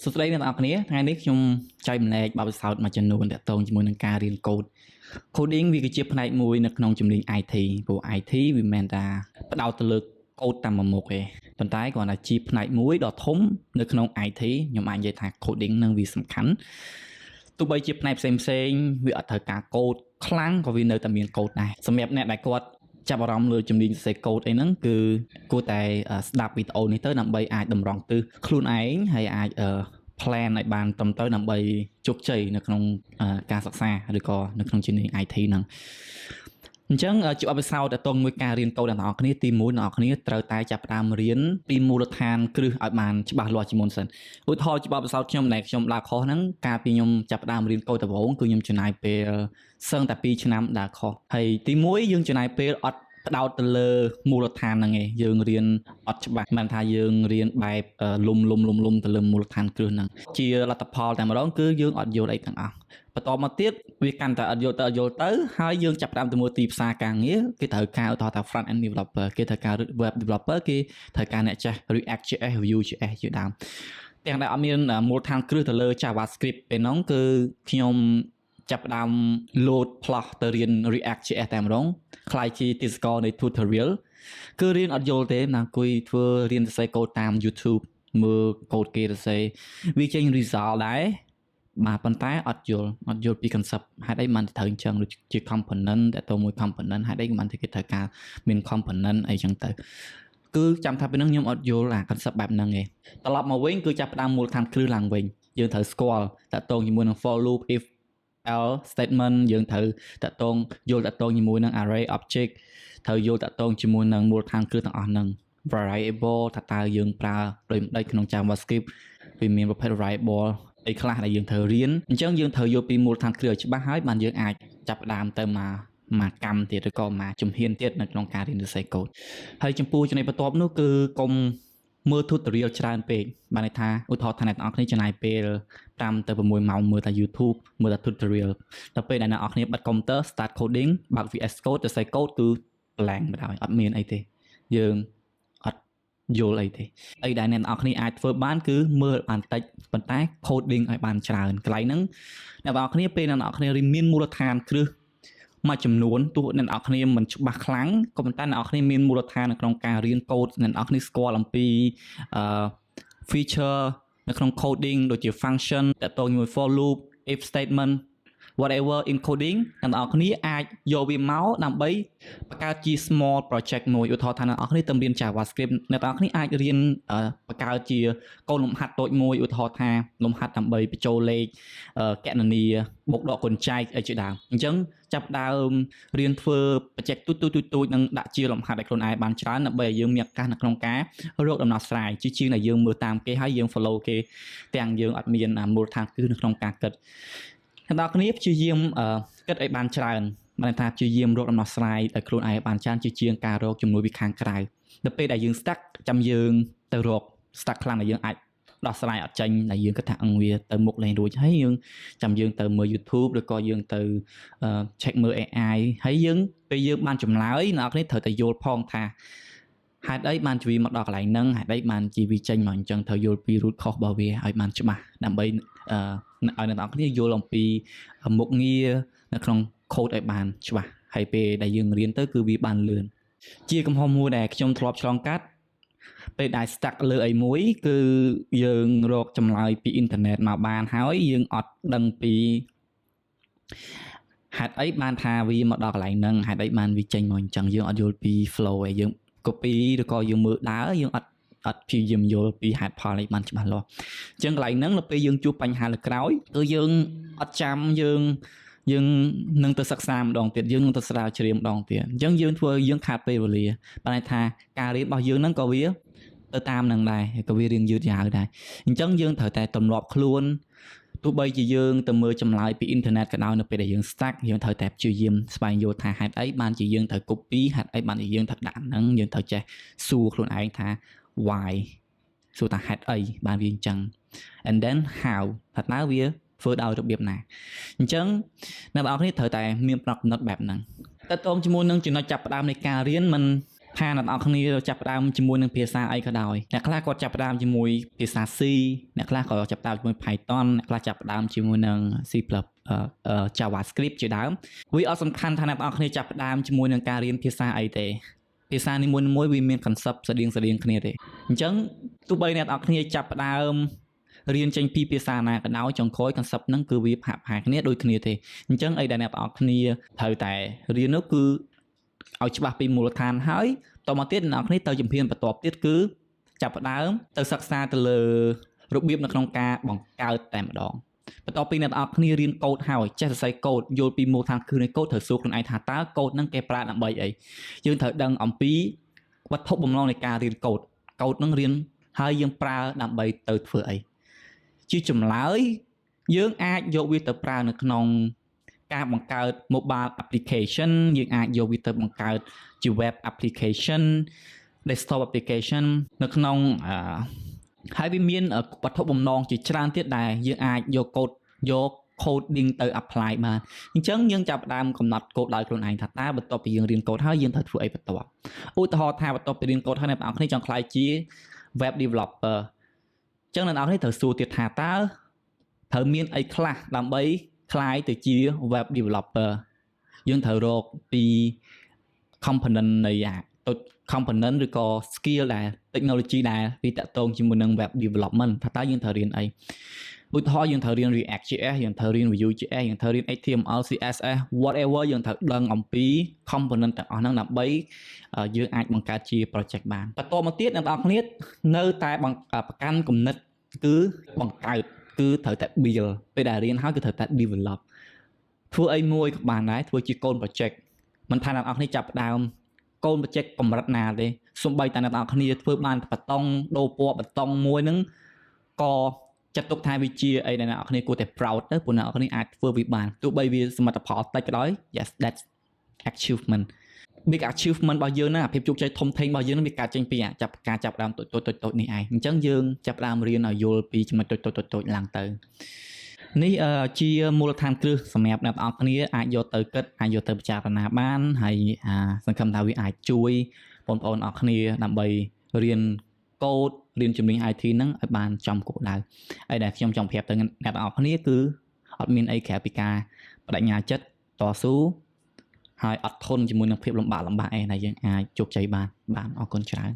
សួស្តីអ្នកនរគ្នាថ្ងៃនេះខ្ញុំចែកម្លែកបទពិសោធន៍មួយចំនួនទាក់ទងជាមួយនឹងការរៀនកូដ coding វាគឺជាផ្នែកមួយនៅក្នុងជំនាញ IT ព្រោះ IT វាមិនមែនថាផ្ដោតទៅលើកូដតែមួយមុខទេប៉ុន្តែគ្រាន់តែជាផ្នែកមួយដ៏ធំនៅក្នុង IT ខ្ញុំអាចនិយាយថា coding នឹងវាសំខាន់ទោះបីជាផ្នែកផ្សេងវាអត់ត្រូវការកូដខ្លាំងក៏វានៅតែមានកូដដែរសម្រាប់អ្នកដែលគាត់ចាប់អារម្មណ៍លើជំនាញសរសេរកូដអីហ្នឹងគឺគួរតែស្ដាប់វីដេអូនេះទៅដើម្បីអាចតម្រង់ទិសខ្លួនឯងហើយអាចplan ឲ្យបានត្រឹមត្រូវដើម្បីជោគជ័យនៅក្នុងការសិក្សាឬក៏នៅក្នុងជំនាញ IT ហ្នឹងអញ្ចឹងជាបទពិសោធន៍ទាក់ទងមួយការរៀនកូដអ្នកនរគ្នាទី1អ្នកនរគ្នាត្រូវតែចាប់ផ្ដើមរៀនពីមូលដ្ឋានគ្រឹះឲ្យបានច្បាស់លាស់ជាមុនសិនឧទាហរណ៍ជាបទពិសោធន៍ខ្ញុំដែលខ្ញុំដើរខុសហ្នឹងកាលពីខ្ញុំចាប់ផ្ដើមរៀនកូដដំបូងគឺខ្ញុំចំណាយពេលសឹងតែ2ឆ្នាំដើរខុសហើយទី1យើងចំណាយពេលអត់ផ្ដោតទៅលើមូលដ្ឋានហ្នឹងឯងយើងរៀនអត់ច្បាស់មិនថាយើងរៀនបែបលុំទៅលើមូលដ្ឋានគ្រឹះហ្នឹងជាលទ្ធផលតែម្ដងគឺយើងអត់យល់អីទាំងអស់បន្តមកទៀតវាកាន់តែអត់យល់ទៅហើយយើងចាប់ផ្ដើមទៅមើលទីផ្សារការងារគេត្រូវការឧទាហរណ៍ថា front end developer គេត្រូវការ web developer គេត្រូវការអ្នកចេះ React.js Vue.js ជាដើមទាំងដែលអត់មានមូលដ្ឋានគ្រឹះទៅលើ JavaScript ពេលហ្នឹងគឺខ្ញុំចាប់ផ្ដើម load plot ទៅរៀន React.js តែម្ដងខ្លាយជាទស្សករនៃ tutorial គឺរៀនអត់យល់ទេណាអង្គុយធ្វើរៀនសរសេរកូដតាម YouTube មើលកូដគេសរសេរវាចេញ result ដែរបាទប៉ុន្តែអត់យល់ពី concept ហេតុអីបានត្រូវអញ្ចឹងដូចជា component តើតើមួយ component ហេតុអីបានគេត្រូវការមាន component អីចឹងទៅគឺចាំថាពេលហ្នឹងខ្ញុំអត់យល់អា concept បែបហ្នឹងឯងត្រឡប់មកវិញគឺចាប់ផ្ដើមមូលដ្ឋានគ្រឹះឡើងវិញយើងត្រូវស្គាល់តើតើជាមួយនឹង for loop if else statement យើងត្រូវតើតើយល់តើតើជាមួយនឹង array object ត្រូវយល់តើតើជាមួយនឹងមូលដ្ឋានគ្រឹះទាំងអស់ហ្នឹង variable ថាតើយើងប្រើដោយម្ដេចក្នុង JavaScript វាមានប្រភេទ variable អីខ្លះដែលយើងត្រូវរៀនអញ្ចឹងយើងត្រូវយល់ពីមូលដ្ឋានគ្រឹះឲ្យច្បាស់ហើយបានយើងអាចចាប់ផ្ដើមទៅមកកម្មទៀតឬក៏មកជំហានទៀតនៅក្នុងការរៀនសរសេរកូដហើយចំពោះចំណុចបន្ទាប់នោះគឺកុំមើល tutorial ច្រើនពេកបានន័យថាឧទាហរណ៍ថាអ្នកទាំងអស់គ្នាចំណាយពេល5ទៅ6ម៉ោងមើលតែ YouTube មើលតែ tutorial ដល់ពេលដែលអ្នកទាំងអស់គ្នាបិទ computer start coding បើក VS Code សរសេរកូដគឺ blank បណ្ដោយអត់មានអីទេយើងអត់យល់អីទេអីដែលអ្នកទាំងអស់គ្នាអាចធ្វើបានគឺមើលបានតិចប៉ុន្តែ coding ឲ្យបានច្រើនកន្លែងហ្នឹងអ្នកទាំងអស់គ្នាពេលអ្នកទាំងអស់គ្នារៀនមានមូលដ្ឋានគ្រឹះមួយចំនួនទោះអ្នកនរគ្នាមិនច្បាស់ខ្លាំងក៏ប៉ុន្តែអ្នកនរគ្នាមានមូលដ្ឋាននៅក្នុងការរៀនកូដអ្នកនរគ្នាស្គាល់អំពី feature នៅក្នុង coding ដូចជា function តើតើជាមួយ for loop if statement whatever in coding អ្នកនរគ្នាអាចយកវាមកដើម្បីបង្កើតជា small project មួយឧទាហរណ៍ថាអ្នកនរគ្នាទៅរៀន JavaScript អ្នកនរគ្នាអាចរៀនបង្កើតជាកូដលំហាត់តូចមួយឧទាហរណ៍ថាលំហាត់ដើម្បីបញ្ចូលលេខកណនីបូកដកគុណចែកអីជាដើមអញ្ចឹងចាប់ដើមរៀនធ្វើ project ទូចនឹងដាក់ជាលំហាត់ឲ្យខ្លួនឯងបានច្រើនដើម្បីឲ្យយើងមានឱកាសនៅក្នុងការរកដំណោះស្រាយជាងដែលយើងមើលតាមគេហើយយើង follow គេទាំងយើងអត់មានមូលដ្ឋានគ្រឹះនៅក្នុងការគិតអ្នកនរគ្នាព្យាយាមគិតឲ្យបានច្រើនបានថាព្យាយាមរកដំណោះស្រាយឲ្យខ្លួនឯងបានច្រើនជាងការរកជំនួយពីខាងក្រៅដល់ពេលដែលយើង stuck ចាំយើងទៅរក stuck ខ្លាំងដែលយើងអាចដោះស្រាយអត់ចេញដែលយើងគិតថាវាទៅមុខលែងរួចហើយយើងចាំយើងទៅមើល YouTube ឬក៏យើងទៅ check មើល AI ហើយយើងពេលយើងបានចម្លើយអ្នកនរគ្នាត្រូវតែយល់ផងថាហេតុអីបានជាវាមកដល់កន្លែងហ្នឹងហេតុអីបានជាវាចេញមកអញ្ចឹងត្រូវយល់ពី root cause របស់វាឲ្យបានច្បាស់ដើម្បីឲ្យអ្នកនរគ្នាយល់អំពីមុខងារនៅក្នុង code ឲ្យបានច្បាស់ហើយពេលដែលយើងរៀនទៅគឺវាបានលឿនជាកំហុសមួយដែលខ្ញុំធ្លាប់ឆ្លងកាត់ពេលដែល stuck លើអីមួយគឺយើងរកចម្លើយពីអ៊ីនធឺណិតមកបានហើយយើងអត់ដឹងពីហេតុអីបានថាវាមកដល់កន្លែងហ្នឹងហេតុអីបានវាចេញមកអញ្ចឹងយើងអត់យល់ពី flow ឯងយើង copy ឬក៏យើងមើលដើរយើងអត់ព្យាយាមយល់ពីហេតុផលនេះបានច្បាស់លាស់អញ្ចឹងកន្លែងហ្នឹងដល់ពេលយើងជួបបញ្ហាលើក្រោយគឺយើងអត់ចាំយើងនឹងទៅសិក្សាម្ដងទៀតយើងនឹងទៅស្រាវជ្រាវម្ដងទៀតអញ្ចឹងយើងធ្វើយើងខាតពេលវេលាបានន័យថាការរៀនរបស់យើងហ្នឹងក៏វាទៅតាមនឹងដែរក៏វារៀងយឺតយ៉ាវដែរអញ្ចឹងយើងត្រូវតែទម្លាប់ខ្លួនទោះបីជាយើងទៅមើលចម្លើយពីអ៊ីនធឺណិតក៏ដោយនៅពេលដែលយើង stuck យើងត្រូវតែព្យាយាមស្វែងយល់ថាហេតុអីបានជាយើងត្រូវ copy ហេតុអីបានជាយើងត្រូវដាក់ហ្នឹងយើងត្រូវចេះសួរខ្លួនឯងថា why សួរថាហេតុអីបានវាអញ្ចឹង and then how ថាតើវាធ្វើដោយរបៀបណាអញ្ចឹងអ្នកនរគ្នាត្រូវតែមានផ្នត់គំនិតបែបហ្នឹងតើតើជាមួយនឹងចំណុចចាប់ផ្ដើមនៃការរៀនមិន ថាអ្នកនរគ្នាចាប់ផ្ដើមជាមួយនឹងភាសាអីក៏ដោយអ្នកខ្លះគាត់ចាប់ផ្ដើមជាមួយភាសា C អ្នកខ្លះក៏ចាប់ផ្ដើមជាមួយ Python អ្នកខ្លះចាប់ផ្ដើមជាមួយនឹង C+ JavaScript ជាដើមវាអត់សំខាន់ថាអ្នកនរគ្នាចាប់ផ្ដើមជាមួយនឹងការរៀនភាសាអីទេភាសានីមួយៗវាមាន concept ស្តៀងគ្នាទេអញ្ចឹងទោះបីអ្នកនរគ្នាចាប់ផ្ដើមរៀនចេញពីភាសាណាក៏ដោយចុងក្រោយ concept ហ្នឹងគឺវាហាក់ហាក់គ្នាដូចគ្នាទេអញ្ចឹងអីដែលអ្នកនរគ្នាត្រូវតែរៀននោះគឺឲ្យច្បាស់ពីមូលដ្ឋានហើយតមកទៀតអ្នកនរគ្នាទៅជំហានបន្ទាប់ទៀតគឺចាប់ផ្ដើមទៅសិក្សាទៅលើរបៀបនៅក្នុងការបង្កើតតែម្ដងបន្ទាប់ពីអ្នកនរគ្នារៀនកូដហើយចេះសរសេរកូដយល់ពីមូលដ្ឋានគ្រឹះនៃកូដត្រូវសួរខ្លួនឯងថាតើកូដហ្នឹងគេប្រើដើម្បីអីយើងត្រូវដឹងអំពីវត្ថុបំណងនៃការរៀនកូដហ្នឹងរៀនហើយយើងប្រើដើម្បីទៅធ្វើអីជាចម្លើយយើងអាចយកវាទៅប្រើនៅក្នុងការបង្កើត mobile application យើងអាចយកវាទៅបង្កើតជា web application desktop application នៅក្នុងហើយវាមានវត្ថុបំណងជាច្រើនទៀតដែលយើងអាចយក coding ទៅ apply បានអញ្ចឹងយើងចាប់ផ្ដើមកំណត់កូដដោយខ្លួនឯងថាតើបន្ទាប់ពីយើងរៀនកូដហើយយើងត្រូវធ្វើអីបន្ទាប់ឧទាហរណ៍ថាបន្ទាប់ពីរៀនកូដហើយអ្នកនរគ្នាចង់ក្លាយជា web developer អញ្ចឹងអ្នកនរគ្នាត្រូវសួរទៀតថាតើត្រូវមានអីខ្លះដើម្បីក្លាយទៅជា web developer យើងត្រូវរកពី component នៃ component ឬក៏ skill ដែល technology ដែលវាតាក់ទងជាមួយនឹង web development ថាតើយើងត្រូវរៀនអីឧទាហរណ៍យើងត្រូវរៀន React.js យើងត្រូវរៀន Vue.js យើងត្រូវរៀន HTML CSS whatever យើងត្រូវដឹងអំពី component ទាំងអស់ហ្នឹងដើម្បីយើងអាចបង្កើតជា project បានបន្តមកទៀតអ្នកនរគ្នានៅតែប្រកាន់គំនិតគឺបង្កើតគឺត្រូវតែ build ពេលដែលរៀនហើយគឺត្រូវតែ develop ធ្វើអីមួយក៏បានដែរធ្វើជា code project មិនថាអ្នកនរគ្នាចាប់ផ្ដើមកូន project កម្រិតណាទេសូម្បីតែអ្នកនរគ្នាធ្វើបានបតង់ដូរពណ៌បតង់មួយហ្នឹងក៏ចាត់ទុកថាវាជាអីដែលអ្នកនរគ្នាគួរតែ proud ទៅព្រោះអ្នកនរគ្នាអាចធ្វើវាបានទោះបីវាសមិទ្ធផលតិចក៏ដោយ yes that's achievement big achievement របស់យើងណាភាពជោគជ័យធំធេងរបស់យើងនឹងវាកើតចេញពីការចាប់ដើមតូចៗនេះឯងអញ្ចឹងយើងចាប់ដើមរៀនឲ្យយល់ពីចំណុចតូចៗឡើងទៅនេះជាមូលដ្ឋានគ្រឹះសម្រាប់អ្នកនរគ្នាអាចយកទៅគិតអាចយកទៅពិចារណាបានហើយសង្ឃឹមថាវាអាចជួយបងប្អូនអរគ្នាដើម្បីរៀនកូដរៀនជំនាញ IT ហ្នឹងឲ្យបានចំគោលដៅហើយដែលខ្ញុំចង់ប្រាប់ទៅអ្នកនរគ្នាគឺអត់មានអីក្រៅពីការបដិញ្ញាចិត្តតស៊ូហើយអត់ធន់ជាមួយនឹងភាពលំបាកឯងដែលយើងអាចជោគជ័យបានអរគុណច្រើន